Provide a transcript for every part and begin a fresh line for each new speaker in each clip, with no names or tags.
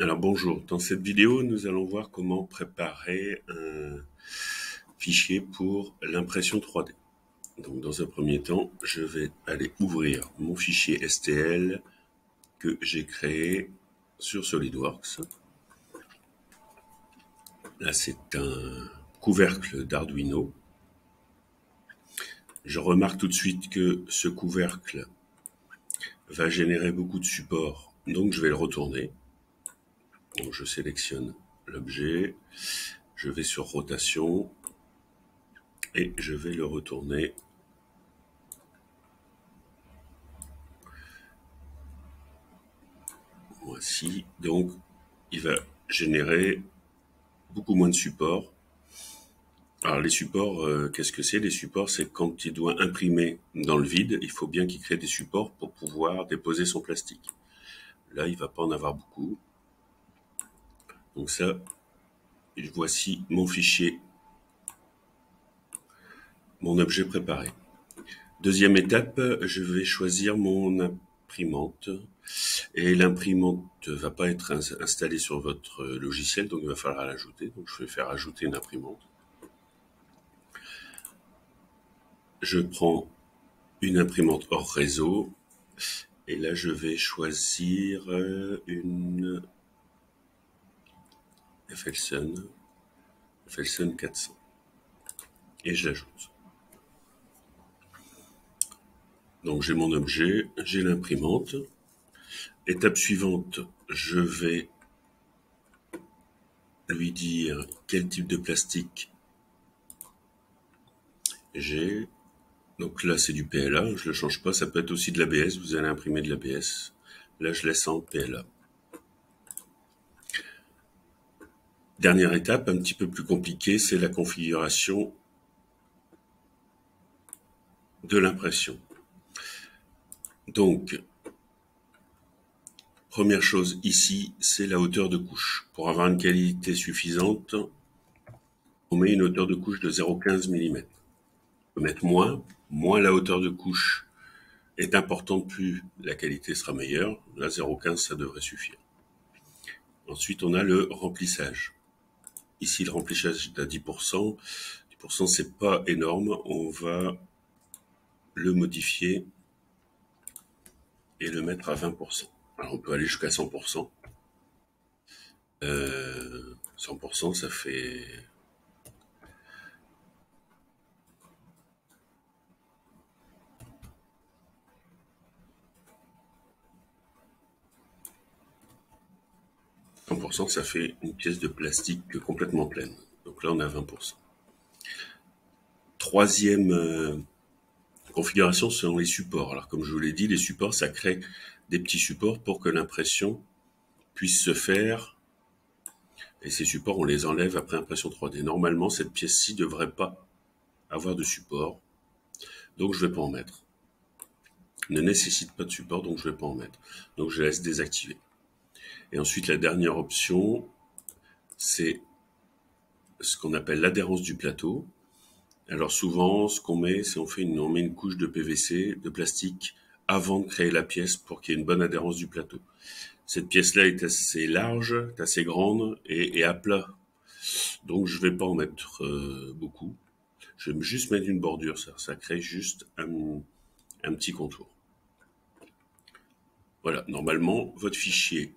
Alors bonjour, dans cette vidéo nous allons voir comment préparer un fichier pour l'impression 3D. Donc dans un premier temps, je vais aller ouvrir mon fichier STL que j'ai créé sur SolidWorks. Là c'est un couvercle d'Arduino. Je remarque tout de suite que ce couvercle va générer beaucoup de supports, donc je vais le retourner. Donc je sélectionne l'objet, je vais sur rotation et je vais le retourner voici. Donc il va générer beaucoup moins de supports. Alors les supports, qu'est-ce que c'est? Les supports, c'est quand il doit imprimer dans le vide, il faut bien qu'il crée des supports pour pouvoir déposer son plastique. Là, il va pas en avoir beaucoup. Donc ça, voici mon fichier, mon objet préparé. Deuxième étape, je vais choisir mon imprimante. Et l'imprimante ne va pas être installée sur votre logiciel, donc il va falloir l'ajouter. Donc je vais faire ajouter une imprimante. Je prends une imprimante hors réseau. Et là, je vais choisir une Felson 400. Et je l'ajoute. Donc j'ai mon objet, j'ai l'imprimante. Étape suivante, je vais lui dire quel type de plastique j'ai. Donc là c'est du PLA, je ne le change pas, ça peut être aussi de l'ABS, vous allez imprimer de l'ABS. Là je laisse en PLA. Dernière étape, un petit peu plus compliquée, c'est la configuration de l'impression. Donc, première chose ici, c'est la hauteur de couche. Pour avoir une qualité suffisante, on met une hauteur de couche de 0,15 mm. On peut mettre moins la hauteur de couche est importante, plus la qualité sera meilleure. Là, 0,15, ça devrait suffire. Ensuite, on a le remplissage. Ici, le remplissage est à 10%. 10%, c'est pas énorme. On va le modifier et le mettre à 20%. Alors, on peut aller jusqu'à 100%. 100%, ça fait... ça fait une pièce de plastique complètement pleine. Donc là, on a 20%. Troisième configuration, ce sont les supports. Alors, comme je vous l'ai dit, les supports, ça crée des petits supports pour que l'impression puisse se faire. Et ces supports, on les enlève après impression 3D. Normalement, cette pièce-ci ne devrait pas avoir de support. Donc, je ne vais pas en mettre. Ne nécessite pas de support, donc je ne vais pas en mettre. Donc, je laisse désactiver. Et ensuite, la dernière option, c'est ce qu'on appelle l'adhérence du plateau. Alors souvent, ce qu'on met, c'est on met une couche de PVC, de plastique, avant de créer la pièce pour qu'il y ait une bonne adhérence du plateau. Cette pièce-là est assez large, est assez grande et à plat. Donc je vais pas en mettre beaucoup. Je vais juste mettre une bordure, ça crée juste un petit contour. Voilà, normalement, votre fichier,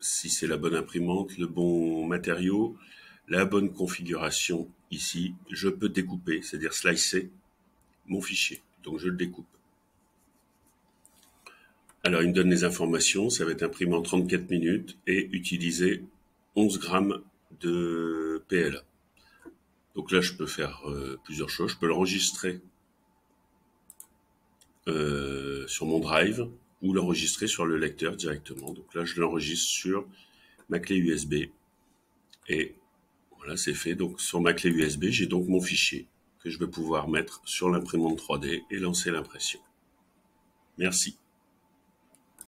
si c'est la bonne imprimante, le bon matériau, la bonne configuration ici, je peux découper, c'est-à-dire slicer mon fichier. Donc je le découpe. Alors il me donne les informations, ça va être imprimé en 34 minutes et utiliser 11 grammes de PLA. Donc là je peux faire plusieurs choses, je peux l'enregistrer sur mon drive ou l'enregistrer sur le lecteur directement. Donc là je l'enregistre sur ma clé USB et voilà, c'est fait. Donc sur ma clé USB, j'ai donc mon fichier que je vais pouvoir mettre sur l'imprimante 3D et lancer l'impression. Merci.